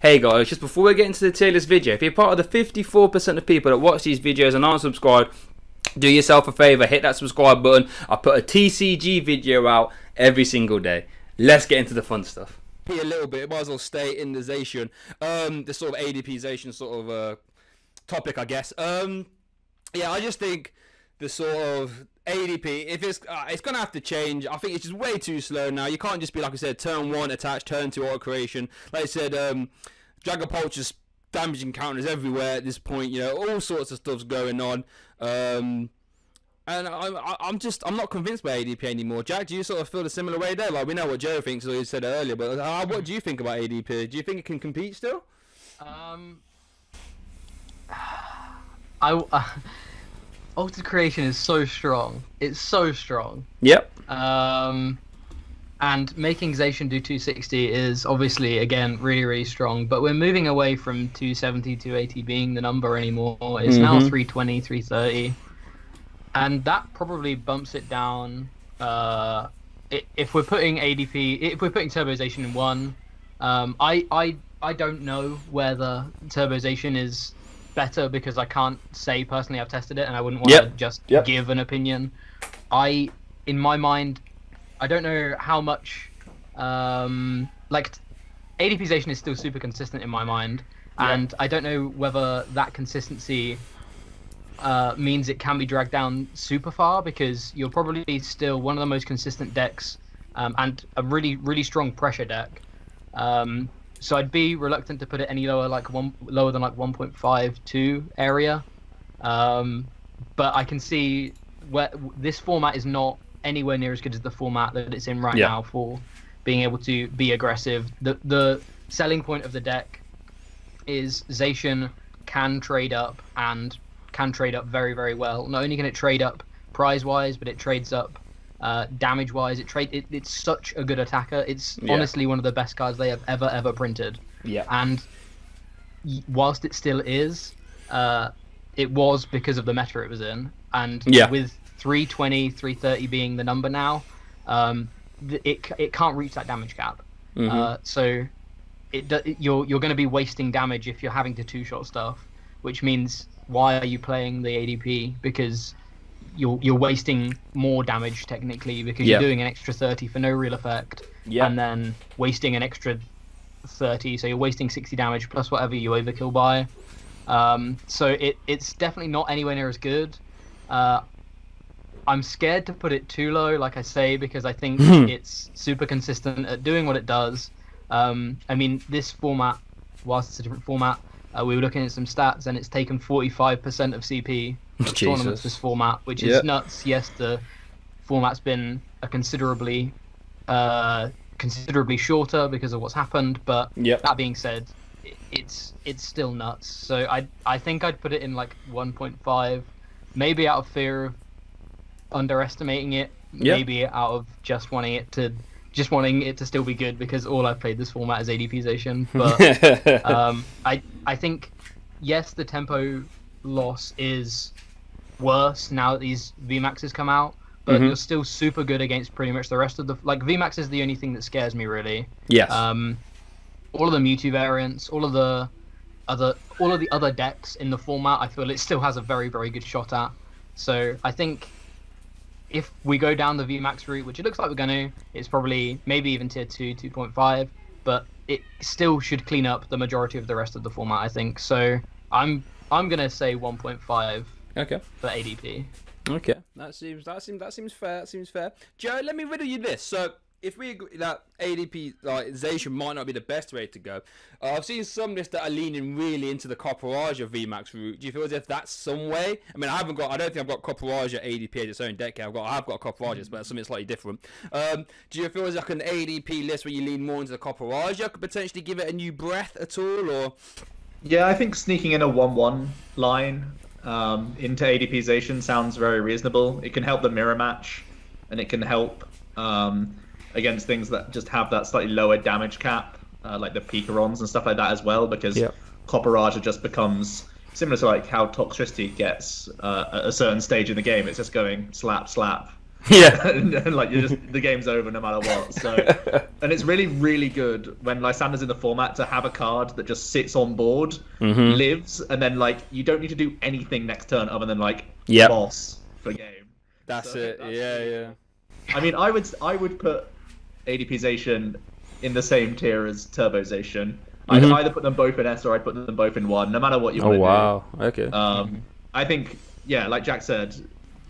Hey guys, just before we get into the tier list video, if you're part of the 54% of people that watch these videos and aren't subscribed, do yourself a favour, hit that subscribe button. I put a TCG video out every single day. Let's get into the fun stuff. Here a little bit, it might as well stay in the Zacian, the sort of ADP Zacian sort of topic, I guess. Yeah, I just think the sort of ADP, if it's gonna have to change. I think it's just way too slow now. You can't just be, like I said, turn 1 attach, turn 2 auto creation. Like I said, Dragapult just damaging counters everywhere at this point. You know, all sorts of stuff's going on. And I'm not convinced by ADP anymore. Jack, do you sort of feel the similar way there? Like, we know what Joe thinks, as he said earlier, but what do you think about ADP? Do you think it can compete still? Altered Creation is so strong. It's so strong. Yep. And making Zacian do 260 is obviously, again, really, really strong. But we're moving away from 270, 280 being the number anymore. It's now 320, 330. And that probably bumps it down. If we're putting ADP, if we're putting Turbo Zacian in 1, I don't know whether Turbo Zacian is better because I can't say personally I've tested it and I wouldn't want to just give an opinion. In my mind, I don't know how much like ADP Zacian is still super consistent in my mind, and I don't know whether that consistency means it can be dragged down super far, because you're probably still one of the most consistent decks and a really, really strong pressure deck. So I'd be reluctant to put it any lower, lower than like 1.52 area. But I can see where this format is not anywhere near as good as the format that it's in right now for being able to be aggressive. The selling point of the deck is Zacian can trade up, and can trade up very, very well. Not only can it trade up prize-wise, but it trades up damage-wise. It's such a good attacker. It's honestly one of the best cards they have ever printed. Yeah. And whilst it still is, it was because of the meta it was in. And with 320, 330 being the number now, it can't reach that damage cap. So you're going to be wasting damage if you're having to two-shot stuff, which means why are you playing the ADP? Because you're wasting more damage technically, because you're doing an extra 30 for no real effect, and then wasting an extra 30, so you're wasting 60 damage plus whatever you overkill by. So it's definitely not anywhere near as good. I'm scared to put it too low, like I say, because I think it's super consistent at doing what it does. I mean, this format, whilst it's a different format, we were looking at some stats, and it's taken 45% of CP tournaments this format, which is nuts. Yes, the format's been a considerably shorter because of what's happened, but that being said, it's still nuts. So I think I'd put it in like 1.5, maybe out of fear of underestimating it, maybe out of just wanting it to still be good, because all I've played this format is ADP Zacian. But I think yes, the tempo loss is worse now that these VMAXs come out, but you're still super good against pretty much the rest of the VMAX is the only thing that scares me, really. Yes. All of the Mewtwo variants, all of the other decks in the format, I feel it still has a very, very good shot at. So I think if we go down the VMAX route, which it looks like we're going to, it's probably maybe even tier 2, 2.5, but it still should clean up the majority of the rest of the format, I think. So I'm gonna say 1.5. Okay. For ADP. Okay, that seems fair. That seems fair. Joe, let me riddle you this. So, if we agree that ADP, like Zacian, might not be the best way to go, I've seen some lists that are leaning really into the Copperaja VMAX route. Do you feel as if that's some way? I mean, I don't think I've got Copperaja ADP as its own deck. I've got Copperaja, but something slightly different. Do you feel as like an ADP list where you lean more into the Copperaja could potentially give it a new breath at all, or? Yeah, I think sneaking in a 1-1 line into ADP Zacian sounds very reasonable. It can help the mirror match, and it can help against things that just have that slightly lower damage cap, like the Picarons and stuff like that as well, because Copperaja just becomes similar to like how Toxtricity gets at a certain stage in the game. It's just going slap, slap, Yeah. And like the game's over no matter what. So, and it's really, really good when Lysander's in the format to have a card that just sits on board, lives, and then like you don't need to do anything next turn other than like boss for game. That's it. Yeah. I mean, I would put ADP Zacian in the same tier as Turbo Zacian. I'd either put them both in S or I'd put them both in 1, no matter what you want to do. Oh wow. Okay. I think, yeah, like Jack said,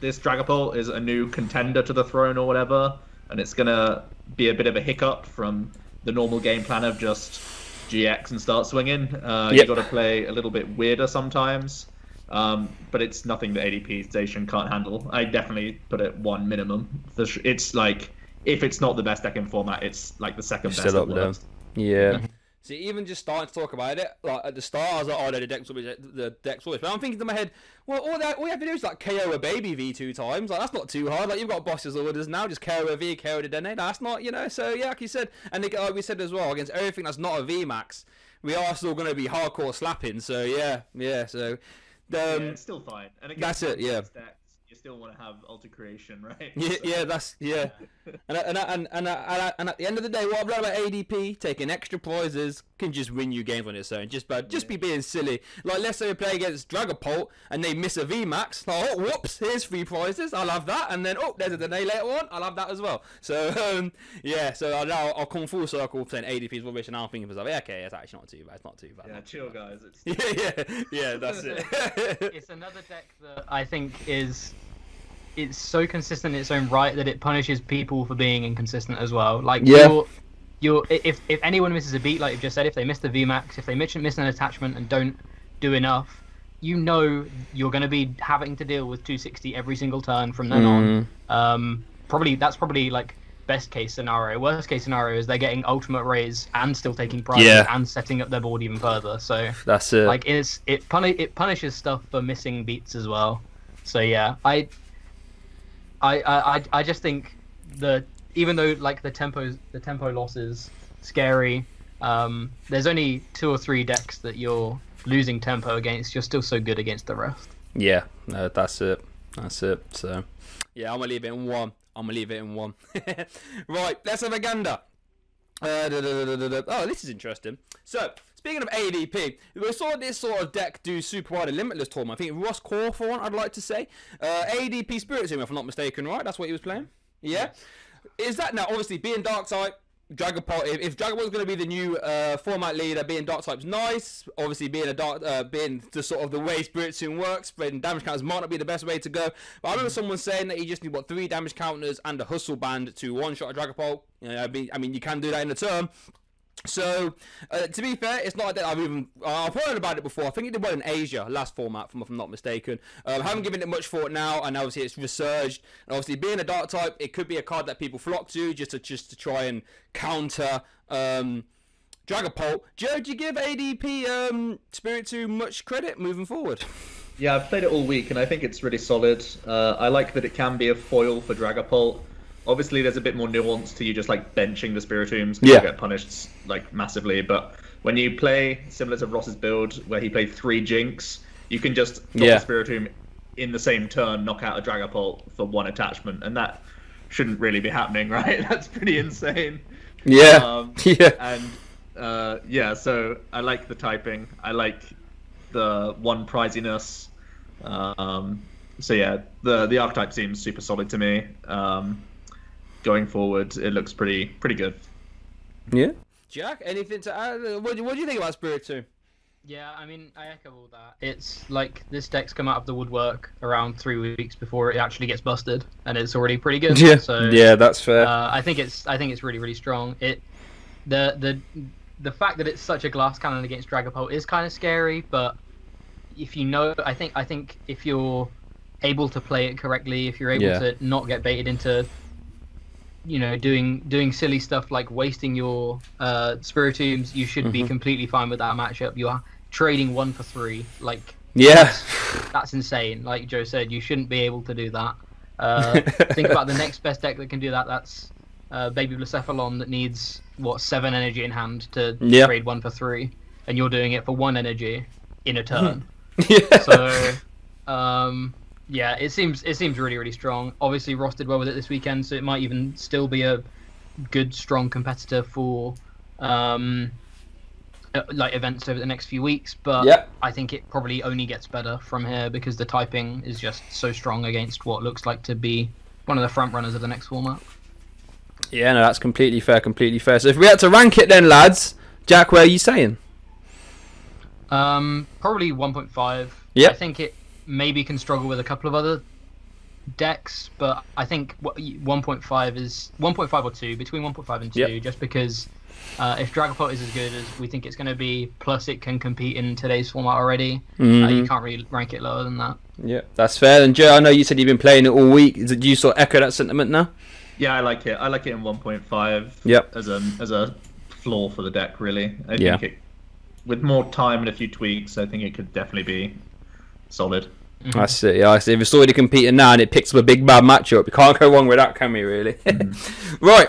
this Dragapult is a new contender to the throne or whatever, and it's gonna be a bit of a hiccup from the normal game plan of just GX and start swinging. You got to play a little bit weirder sometimes, but it's nothing that ADP Zacian can't handle. I definitely put it 1 minimum. It's like, if it's not the best deck in format, it's like the second best at worst. Yeah. See, even just starting to talk about it, like at the start, I was like, "Oh no, the deck's always." But I'm thinking to my head, well, all you have to do is like KO a baby V 2 times. Like that's not too hard. Like you've got bosses orders now, just KO a V, KO the Dene. That's not, So yeah, like you said, and like we said as well, against everything that's not a VMAX, we are still going to be hardcore slapping. So yeah. So it's still fine. And that's it. Yeah. You still want to have Alter Creation, right? Yeah, and at the end of the day, what I've learned about ADP, taking extra prizes can just win you games on its own. Just be being silly. Like let's say we play against Dragapult and they miss a VMAX. Like, oh whoops, here's 3 prizes. I'll have that, and then there's a Dene later on. I'll have that as well. So so now I'll come full circle saying ADP is rubbish, and I'm thinking to myself, okay, it's actually not too bad. It's not too bad. Yeah, chill guys. Yeah, that's it. It's another deck that I think it's so consistent in its own right that it punishes people for being inconsistent as well. Like if anyone misses a beat, like you've just said, if they miss the VMAX, if they miss an attachment and don't do enough, you're going to be having to deal with 260 every single turn from then on. That's probably like best case scenario. Worst case scenario is they're getting ultimate raise and still taking prizes and setting up their board even further. So that's it. Like it punishes stuff for missing beats as well. So yeah, I just think that even though like the tempo loss is scary, there's only 2 or 3 decks that you're losing tempo against. You're still so good against the rest. Yeah, no, that's it. So yeah, I'm gonna leave it in 1. Right, let's have a gander. Oh, this is interesting. So, speaking of ADP, we saw this sort of deck do super wide in Limitless tournament. I think Ross Core for one, I'd like to say. ADP Spiritomb, if I'm not mistaken, right? That's what he was playing? Yeah? Is that now, obviously, being Dark type, Dragapult, if Dragapult's going to be the new format leader, being Dark type's nice. Obviously, being being the sort of the way Spiritomb works, spreading damage counters might not be the best way to go. But I remember someone saying that you just need 3 damage counters and a hustle band to one-shot a Dragapult. I mean, you can do that in a turn. So, to be fair, it's not that I've heard about it before. I think it did well in Asia, last format, if I'm not mistaken. I haven't given it much thought now, and obviously it's resurged. And obviously, being a dark type, it could be a card that people flock to just to try and counter Dragapult. Joe, do you give ADP Spiritomb much credit moving forward? Yeah, I've played it all week, and I think it's really solid. I like that it can be a foil for Dragapult. Obviously, there's a bit more nuance to you just like benching the Spiritombs. You get punished like massively. But when you play similar to Ross's build, where he played 3 Jinx, you can just drop the Spiritomb in the same turn, knock out a Dragapult for 1 attachment, and that shouldn't really be happening, right? That's pretty insane. And so I like the typing. I like the 1 priziness. So yeah, the archetype seems super solid to me. Going forward, it looks pretty good. Yeah. Jack, anything to add? What do you think about Spiritomb? Yeah, I mean, I echo all that. It's like this deck's come out of the woodwork around 3 weeks before it actually gets busted, and it's already pretty good. Yeah, so, yeah, that's fair. I think it's really strong. The fact that it's such a glass cannon against Dragapult is kind of scary, but if you know, I think if you're able to play it correctly, if you're able to not get baited into doing silly stuff like wasting your Spiritombs, you should be completely fine with that matchup. You're trading 1 for 3, like that's insane. Like Joe said, you shouldn't be able to do that. Think about the next best deck that can do that. That's Baby Blacephalon that needs 7 energy in hand to trade 1 for 3, and you're doing it for 1 energy in a turn. So Yeah, it seems really, really strong. Obviously, Ross did well with it this weekend, so it might even still be a good, strong competitor for like events over the next few weeks. But Yep. I think it probably only gets better from here because the typing is just so strong against what looks like to be one of the front runners of the next format. Yeah, no, that's completely fair, completely fair. So if we had to rank it then, lads, Jack, where are you saying? Probably 1.5. Yep. I think it maybe can struggle with a couple of other decks, but I think 1.5 is 1.5 or 2, between 1.5 and 2, Yep. just because if Dragapult is as good as we think it's going to be, plus it can compete in today's format already, you can't really rank it lower than that. Yeah, that's fair. And Joe, I know you said you've been playing it all week. Do you sort of echo that sentiment now? Yeah, I like it. I like it in 1.5. Yep. As a floor for the deck, really. I Yeah. think with more time and a few tweaks, I think it could definitely be solid. I see. I see. If it's already competing now and it picks up a big bad matchup, you can't go wrong with that, can we? Really? Right.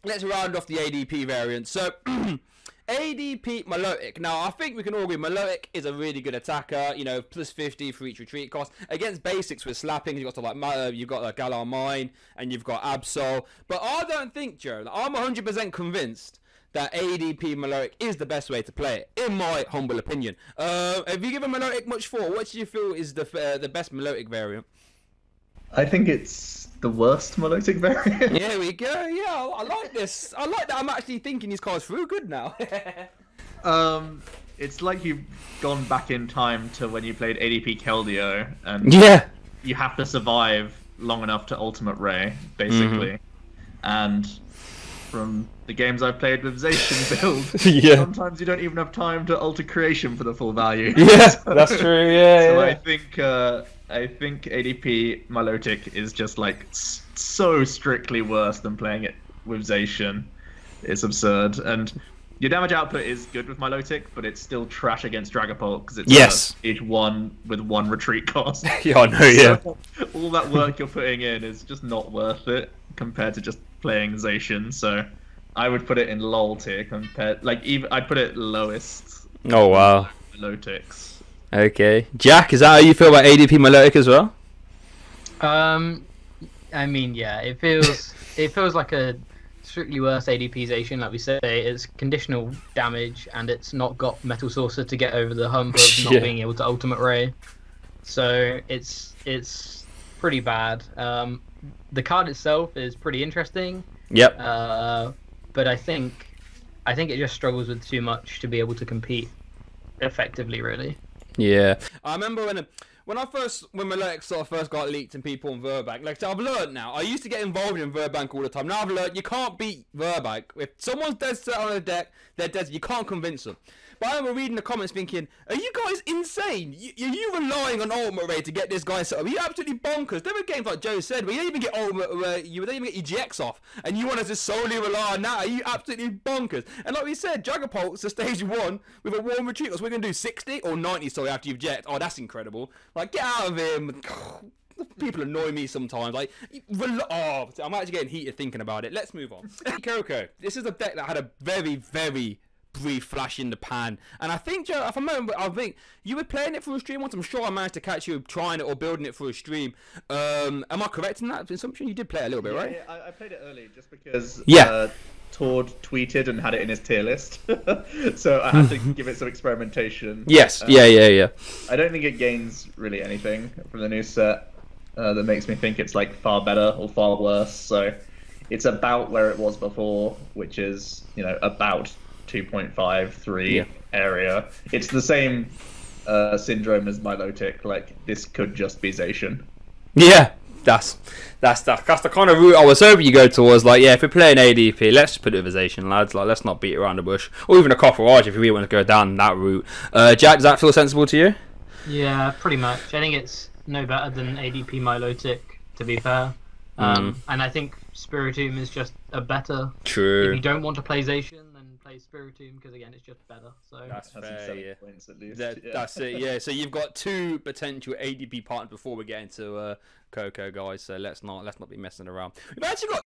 Let's round off the ADP variant. So, ADP Milotic. Now, I think we can all agree Milotic is a really good attacker. You know, plus 50 for each retreat cost. Against basics with slapping, you've got to you've got Galar Mine and you've got Absol. But I don't think, Joe, I'm 100% convinced that ADP Milotic is the best way to play it, in my humble opinion. Have you given Milotic much thought? What do you feel is the best Milotic variant? I think it's the worst Milotic variant. Here we go. Yeah, I like this. I like that. I'm actually thinking these cards through good now. It's like you've gone back in time to when you played ADP Keldeo, and Yeah. you have to survive long enough to Ultimate Ray, basically. And from the games I've played with Zacian build, Yeah. sometimes you don't even have time to alter creation for the full value. Yeah, that's true. Yeah, So yeah. I think ADP Milotic is just like so strictly worse than playing it with Zacian. It's absurd, and your damage output is good with Milotic, but it's still trash against Dragapult because it's Yes. each one with one retreat cost. Yeah, I know. Yeah. So all that work you're putting in is just not worth it compared to just playing Zacian. So I would put it in LOL tier compared, like even I'd put it lowest. Oh wow. Milotics. Okay, Jack, is that how you feel about ADP Milotic as well? I mean, yeah, it feels like a strictly worse ADP Zacian, like we say. It's conditional damage, and it's not got Metal Saucer to get over the hump of not Yeah. being able to Ultimate Ray. So it's pretty bad. The card itself is pretty interesting. Yep. But I think it just struggles with too much to be able to compete effectively, really. Yeah, I remember when Milotic sort of first got leaked and people on Verbank. Like, so I've learned now. I used to get involved in Verbank all the time. Now I've learned you can't beat Verbank. If someone's dead set on a deck, they're dead. You can't convince them. But I remember reading the comments thinking, are you guys insane? Are you relying on Ultimate Ray to get this guy set up? Are you absolutely bonkers? There were games like Joe said where you don't even get Ultimate Ray, you don't even get EGX off, and you want us to solely rely on that? Are you absolutely bonkers? And like we said, Dragapult's a stage 1 with a warm retreat. So we're going to do 60 or 90, sorry, after you've eject. Oh, that's incredible. Like, get out of him. People annoy me sometimes. Like, I'm actually getting heated thinking about it. Let's move on. Coco. This is a deck that had a very, very brief flash in the pan, and I think, Joe, if I remember, I think you were playing it for a stream once. I'm sure I managed to catch you trying it or building it for a stream. Am I correct in that assumption? You did play it a little bit, right? Yeah, I played it early just because Yeah. Tord tweeted and had it in his tier list, so I had to give it some experimentation. Yes. Yeah. I don't think it gains really anything from the new set that makes me think it's like far better or far worse. So it's about where it was before, which is, you know, about 2.53 area. It's the same syndrome as Milotic. Like, this could just be Zacian. Yeah. That's the kind of route I was hoping you go towards. Like, yeah, if we're playing ADP, let's put it with Zacian, lads. Like, let's not beat around the bush, or even a Copper Arch if you really want to go down that route. Jack, does that feel sensible to you? Yeah, pretty much. I think it's no better than ADP Milotic, to be fair. And I think Spiritomb is just a better. True. If you don't want to play Zacian, then play Spiritomb, because again, it's just better. So That's fair, yeah. Points at least. That's it, yeah. So you've got 2 potential ADP partners before we get into Coco, guys. So let's not be messing around. We've actually got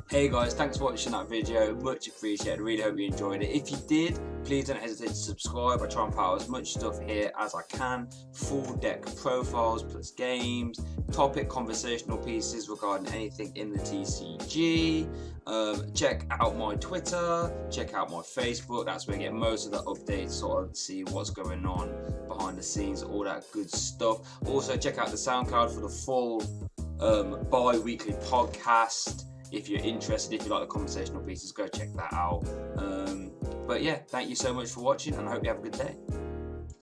Hey guys, thanks for watching that video, much appreciated, really hope you enjoyed it. If you did, please don't hesitate to subscribe. I try and put out as much stuff here as I can, full deck profiles plus games, topic conversational pieces regarding anything in the TCG. Check out my Twitter, check out my Facebook, that's where you get most of the updates, sort of see what's going on behind the scenes, all that good stuff. Also check out the SoundCloud for the full bi-weekly podcast. If you're interested, if you like the conversational pieces, go check that out. But yeah, thank you so much for watching and I hope you have a good day.